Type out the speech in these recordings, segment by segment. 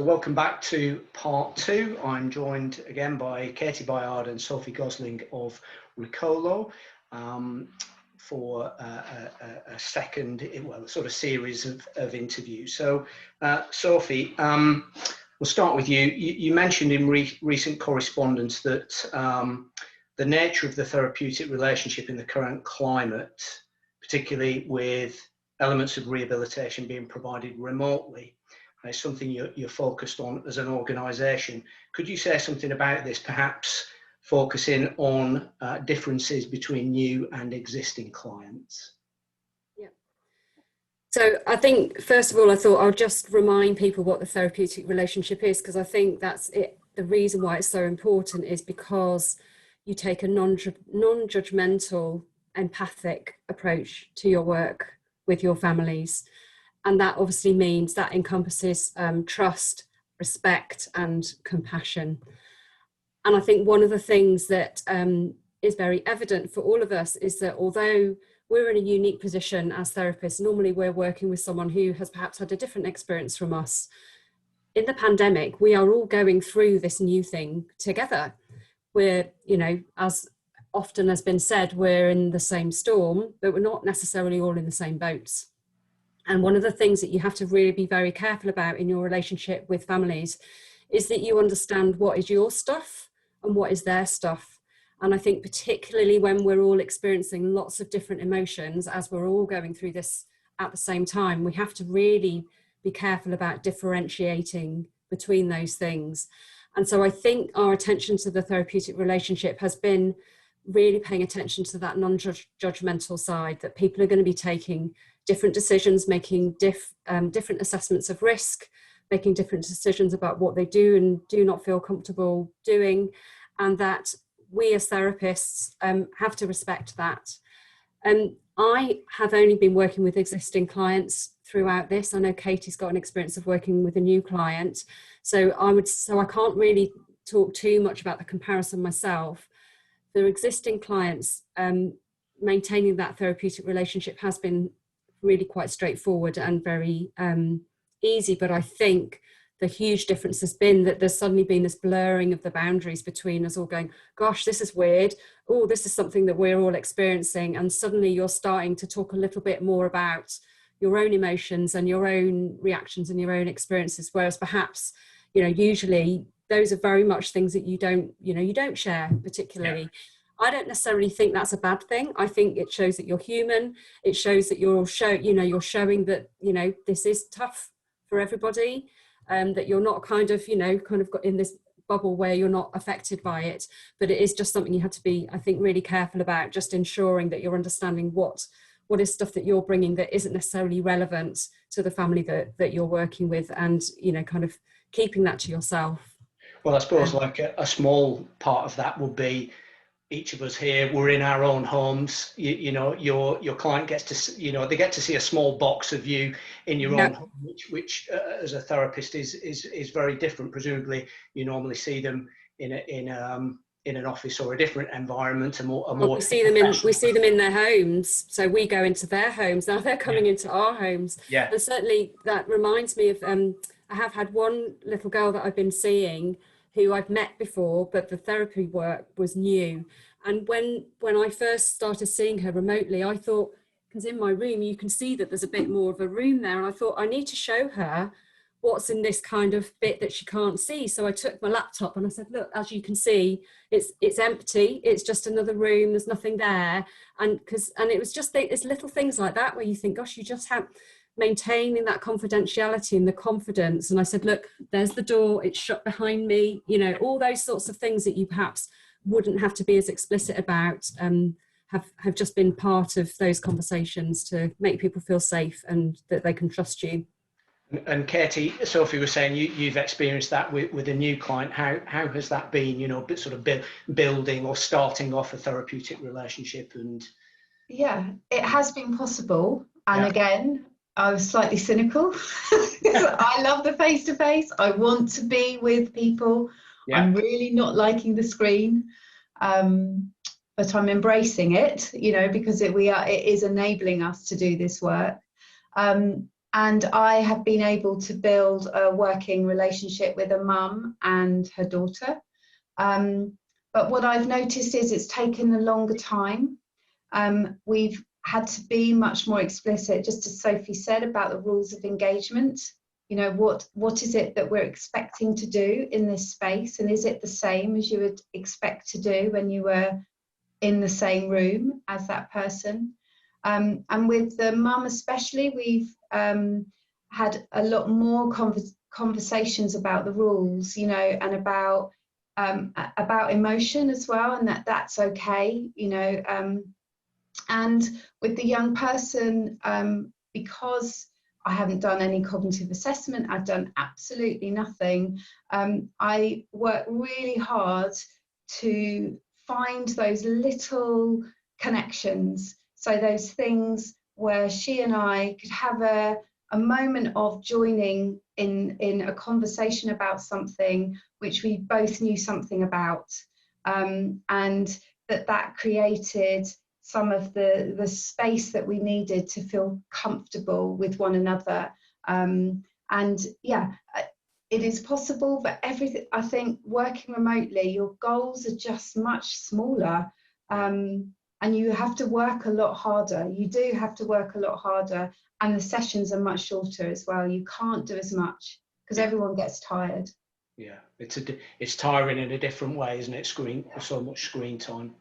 welcome back to part two. I'm joined again by Katie Byard and Sophie Gosling of Recolo for a second, sort of series of interviews. So, Sophie, we'll start with you. You mentioned in recent correspondence that the nature of the therapeutic relationship in the current climate, particularly with elements of rehabilitation being provided remotely, is something you're focused on as an organisation. Could you say something about this, perhaps focusing on differences between new and existing clients? Yeah. So I think, first of all, I thought I'll just remind people what the therapeutic relationship is, because I think that's it. The reason why it's so important is because you take a non-judgmental, empathic approach to your work with your families. And that obviously means that encompasses trust, respect, and compassion. And I think one of the things that is very evident for all of us is that although we're in a unique position as therapists, normally we're working with someone who has perhaps had a different experience from us. In the pandemic, we are all going through this new thing together. We're, as often has been said, we're in the same storm, but we're not necessarily all in the same boats. And one of the things that you have to really be very careful about in your relationship with families is that you understand what is your stuff and what is their stuff. And I think particularly when we're all experiencing lots of different emotions, as we're all going through this at the same time, we have to really be careful about differentiating between those things. And so I think our attention to the therapeutic relationship has been really paying attention to that non-judgmental side, that people are going to be taking different decisions, making different assessments of risk, making different decisions about what they do and do not feel comfortable doing, and that we as therapists have to respect that. I have only been working with existing clients throughout this. I know Katie's got an experience of working with a new client, so I can't really talk too much about the comparison myself. For existing clients, maintaining that therapeutic relationship has been really quite straightforward and very easy, but I think the huge difference has been that there's suddenly been this blurring of the boundaries between us all going, gosh, this is weird, oh, this is something that we're all experiencing, and suddenly you're starting to talk a little bit more about your own emotions and your own reactions and your own experiences, whereas perhaps, usually those are very much things that you don't share particularly. Yeah. I don't necessarily think that's a bad thing. I think it shows that you're human. It shows that you're showing that, this is tough for everybody, that you're not kind of got in this bubble where you're not affected by it. But it is just something you have to be, I think, really careful about, just ensuring that you're understanding what is stuff that you're bringing that isn't necessarily relevant to the family that you're working with, and, kind of keeping that to yourself. Well, I suppose like a small part of that would be, each of us here, we're in our own homes. Your client gets to, they get to see a small box of you in your own home, which as a therapist is very different. Presumably, you normally see them in an office or a different environment, we see them in their homes. So we go into their homes. Now they're coming into our homes. Yeah. And certainly that reminds me of I have had one little girl that I've been seeing, who I've met before, but the therapy work was new. And when I first started seeing her remotely, I thought, because in my room, you can see that there's a bit more of a room there. And I thought, I need to show her what's in this kind of bit that she can't see. So I took my laptop and I said, look, as you can see, it's empty. It's just another room. There's nothing there. And it was just it's little things like that where you think, gosh, you just have maintaining that confidentiality and the confidence. And I said, look, there's the door, it's shut behind me, all those sorts of things that you perhaps wouldn't have to be as explicit about, have just been part of those conversations to make people feel safe and that they can trust you. And Katie, Sophie was saying you've experienced that with a new client. How has that been, sort of building or starting off a therapeutic relationship? And yeah, it has been possible. And again, I was slightly cynical. I love the face-to-face. I want to be with people. Yeah. I'm really not liking the screen, but I'm embracing it, because it is enabling us to do this work. And And I have been able to build a working relationship with a mum and her daughter. But what I've noticed is it's taken a longer time. We've had to be much more explicit, just as Sophie said, about the rules of engagement. You know, what is it that we're expecting to do in this space? And is it the same as you would expect to do when you were in the same room as that person? And with the mum especially, we've had a lot more conversations about the rules, you know, and about emotion as well, and that's okay, you know. And with the young person, because I haven't done any cognitive assessment, I've done absolutely nothing. I work really hard to find those little connections. So those things where she and I could have a moment of joining in a conversation about something which we both knew something about, and that created some of the space that we needed to feel comfortable with one another. And yeah, it is possible, but everything, I think, working remotely, your goals are just much smaller, and you have to work a lot harder. You do have to work a lot harder, and the sessions are much shorter as well. You can't do as much because everyone gets tired. Yeah, it's tiring in a different way, isn't it? So much screen time.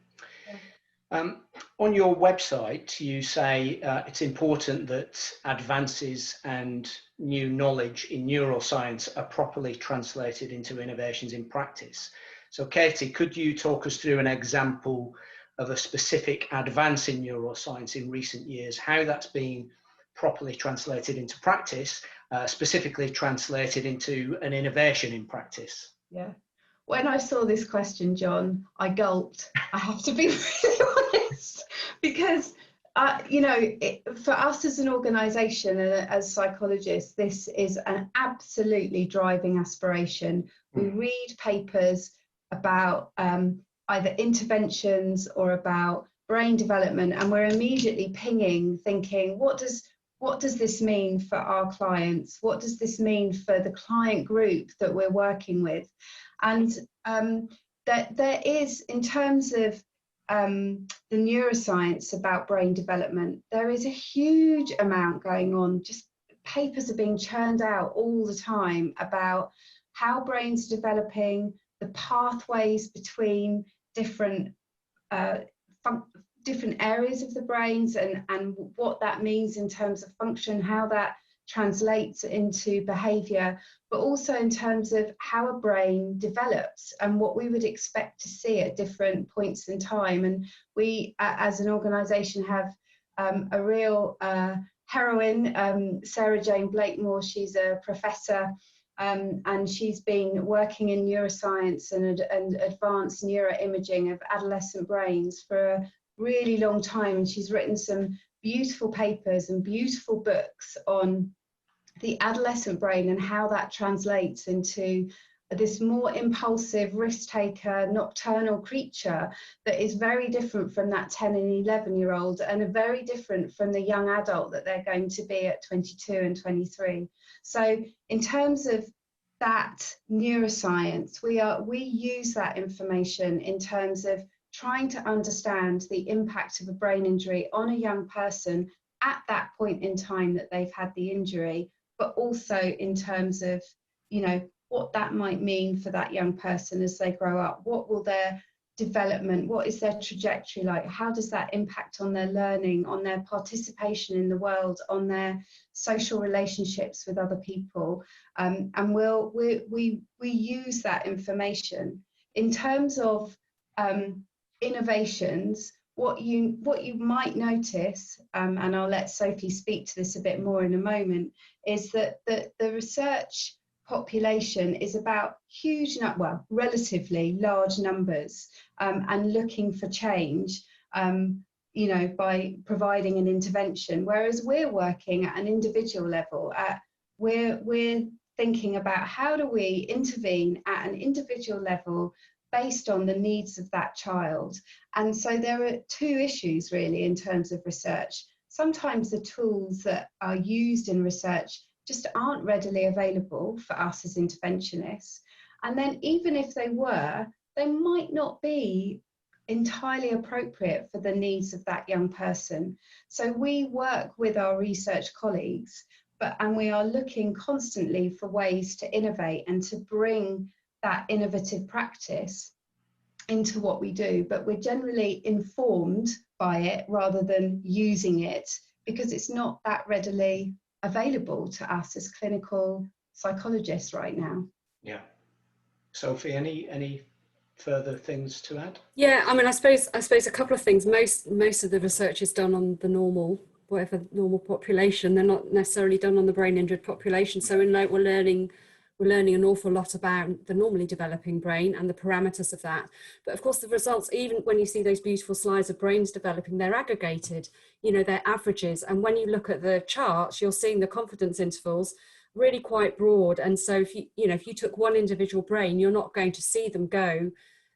Yeah. On your website, you say it's important that advances and new knowledge in neuroscience are properly translated into innovations in practice. So, Katie, could you talk us through an example of a specific advance in neuroscience in recent years, how that's been properly translated into practice, specifically translated into an innovation in practice? Yeah. When I saw this question, John, I gulped. I have to be really honest, because you know, for us as an organisation and as psychologists, this is an absolutely driving aspiration. We read papers about either interventions or about brain development, and we're immediately pinging, thinking, what does this mean for our clients? What does this mean for the client group that we're working with? And that there is, in terms of the neuroscience about brain development, there is a huge amount going on. Just papers are being churned out all the time about how brains are developing, the pathways between different areas of the brains, and what that means in terms of function, how that translates into behaviour, but also in terms of how a brain develops and what we would expect to see at different points in time. And we, as an organisation, have a real heroine, Sarah Jane Blakemore. She's a professor, and she's been working in neuroscience and advanced neuroimaging of adolescent brains for a really long time, and she's written some beautiful papers and beautiful books on the adolescent brain and how that translates into this more impulsive, risk-taker, nocturnal creature that is very different from that 10 and 11-year-old, and very different from the young adult that they're going to be at 22 and 23. So in terms of that neuroscience, we use that information in terms of trying to understand the impact of a brain injury on a young person at that point in time that they've had the injury, but also in terms of, you know, what that might mean for that young person as they grow up. What will their development, what is their trajectory like? How does that impact on their learning, on their participation in the world, on their social relationships with other people? And we use that information. In terms of innovations, what you might notice, and I'll let Sophie speak to this a bit more in a moment, is that the research population is about relatively large numbers, and looking for change, you know, by providing an intervention, whereas we're working at an individual level. We're thinking about how do we intervene at an individual level based on the needs of that child. And so there are two issues really in terms of research. sometimes the tools that are used in research just aren't readily available for us as interventionists. And then even if they were, they might not be entirely appropriate for the needs of that young person. So we work with our research colleagues, and we are looking constantly for ways to innovate and to bring that innovative practice into what we do, but we're generally informed by it rather than using it, because it's not that readily available to us as clinical psychologists right now. Yeah. Sophie, any further things to add? Yeah, I mean, I suppose a couple of things. Most of the research is done on the normal, whatever normal population. They're not necessarily done on the brain injured population. So in like we're learning an awful lot about the normally developing brain and the parameters of that. But of course, the results, even when you see those beautiful slides of brains developing, they're aggregated, you know, they're averages. And when you look at the charts, you're seeing the confidence intervals really quite broad. And so if you took one individual brain, you're not going to see them go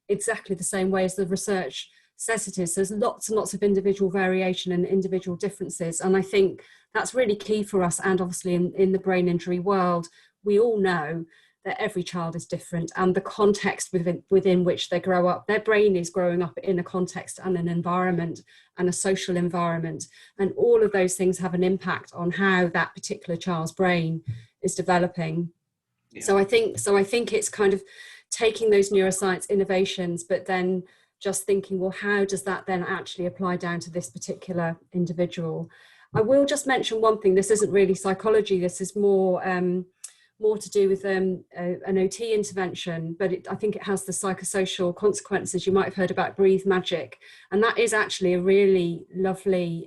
exactly the same way as the research says it is. There's lots and lots of individual variation and individual differences. And I think that's really key for us. And obviously in the brain injury world, we all know that every child is different, and the context within which they grow up, their brain is growing up in a context and an environment and a social environment. And all of those things have an impact on how that particular child's brain is developing. Yeah. So I think it's kind of taking those neuroscience innovations, but then just thinking, well, how does that then actually apply down to this particular individual? I will just mention one thing. This isn't really psychology. This is more to do with an OT intervention, but I think it has the psychosocial consequences. You might have heard about Breathe Magic, and that is actually a really lovely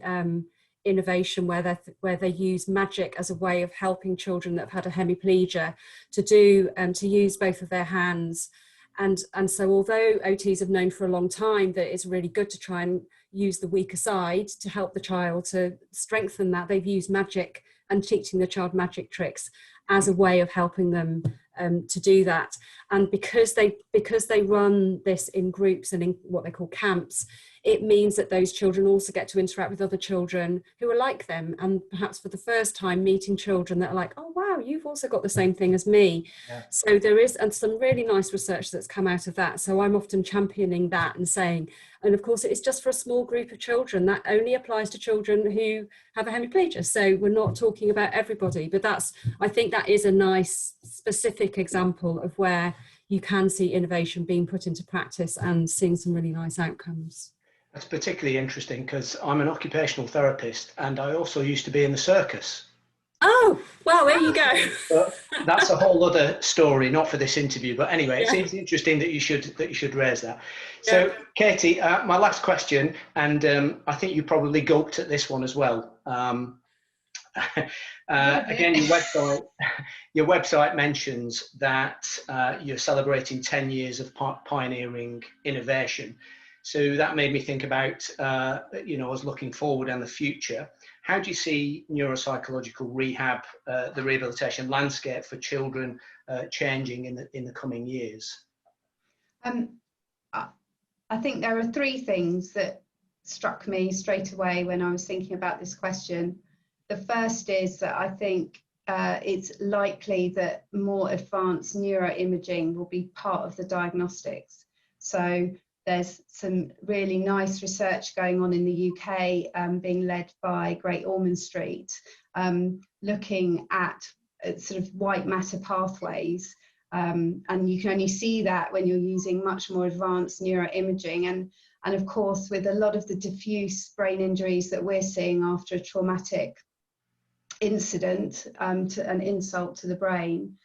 innovation where they use magic as a way of helping children that have had a hemiplegia to use both of their hands. And so although OTs have known for a long time that it's really good to try and use the weaker side to help the child to strengthen that, they've used magic and teaching the child magic tricks as a way of helping them to do that. And because they run this in groups and in what they call camps, it means that those children also get to interact with other children who are like them, and perhaps for the first time meeting children that are like, oh wow, you've also got the same thing as me. Yeah. So there is some really nice research that's come out of that. So I'm often championing that and saying, and of course it's just for a small group of children. That only applies to children who have a hemiplegia. So we're not talking about everybody, but I think that is a nice specific example of where you can see innovation being put into practice and seeing some really nice outcomes. That's particularly interesting because I'm an occupational therapist and I also used to be in the circus. Oh, well, there you go. But that's a whole other story, not for this interview. But anyway, it seems interesting that you should raise that. So, yeah. Katie, my last question, and I think you probably gulped at this one as well. Again, your website mentions that you're celebrating 10 years of pioneering innovation. So that made me think about, I was looking forward and the future. How do you see neuropsychological rehab, the rehabilitation landscape for children changing in the coming years? I think there are three things that struck me straight away when I was thinking about this question. The first is that I think it's likely that more advanced neuroimaging will be part of the diagnostics. So there's some really nice research going on in the UK being led by Great Ormond Street, looking at sort of white matter pathways. And you can only see that when you're using much more advanced neuroimaging. And of course, with a lot of the diffuse brain injuries that we're seeing after a traumatic incident, to an insult to the brain,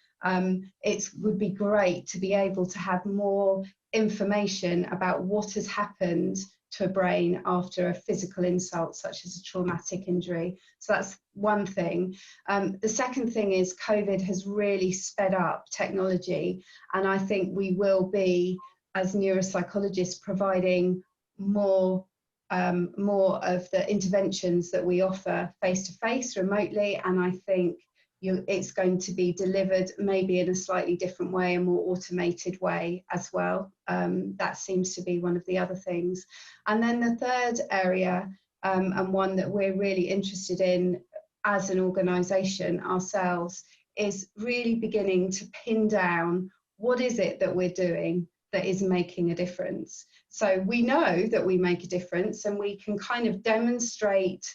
it would be great to be able to have more information about what has happened to a brain after a physical insult such as a traumatic injury. So that's one thing. The second thing is COVID has really sped up technology, and I think we will be, as neuropsychologists, providing more of the interventions that we offer face-to-face, remotely, and I think it's going to be delivered maybe in a slightly different way, a more automated way as well. That seems to be one of the other things. And then the third area and one that we're really interested in as an organisation ourselves, is really beginning to pin down what is it that we're doing that is making a difference. So we know that we make a difference, and we can kind of demonstrate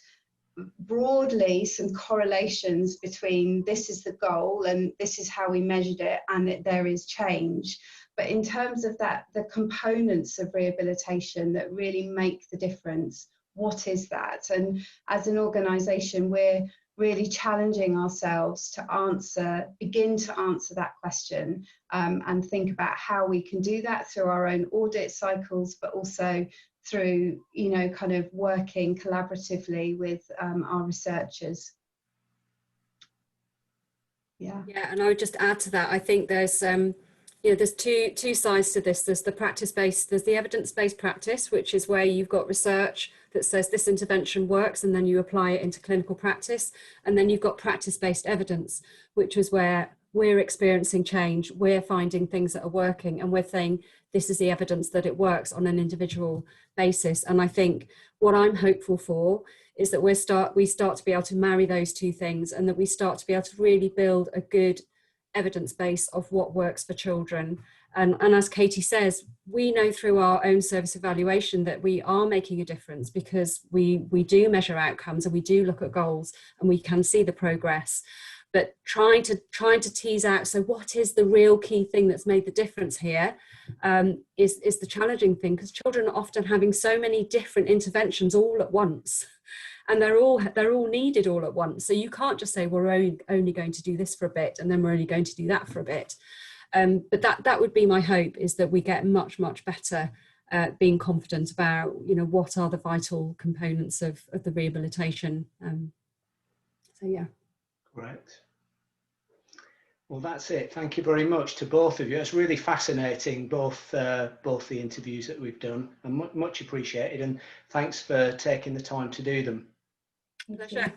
broadly some correlations between this is the goal and this is how we measured it, and that there is change. But in terms of that, the components of rehabilitation that really make the difference, what is that? And as an organisation, we're really challenging ourselves to begin to answer that question, and think about how we can do that through our own audit cycles, but also through, you know, kind of working collaboratively with our researchers. Yeah, and I would just add to that, I think there's there's two sides to this. There's the practice-based, there's the evidence-based practice, which is where you've got research that says this intervention works, and then you apply it into clinical practice. And then you've got practice-based evidence, which is where we're experiencing change, we're finding things that are working, and we're saying this is the evidence that it works on an individual basis. And I think what I'm hopeful for is that we start to be able to marry those two things, and that we start to be able to really build a good evidence base of what works for children. And as Katie says, we know through our own service evaluation that we are making a difference, because we do measure outcomes and we do look at goals and we can see the progress. But trying to tease out, so what is the real key thing that's made the difference here, is the challenging thing, because children are often having so many different interventions all at once. And they're all needed all at once. So you can't just say, we're only going to do this for a bit, and then we're only going to do that for a bit. But that would be my hope, is that we get much, much better at being confident about, you know, what are the vital components of the rehabilitation. So yeah. Great. Well, that's it. Thank you very much to both of you. It's really fascinating, both the interviews that we've done, and much appreciated. And thanks for taking the time to do them. Pleasure.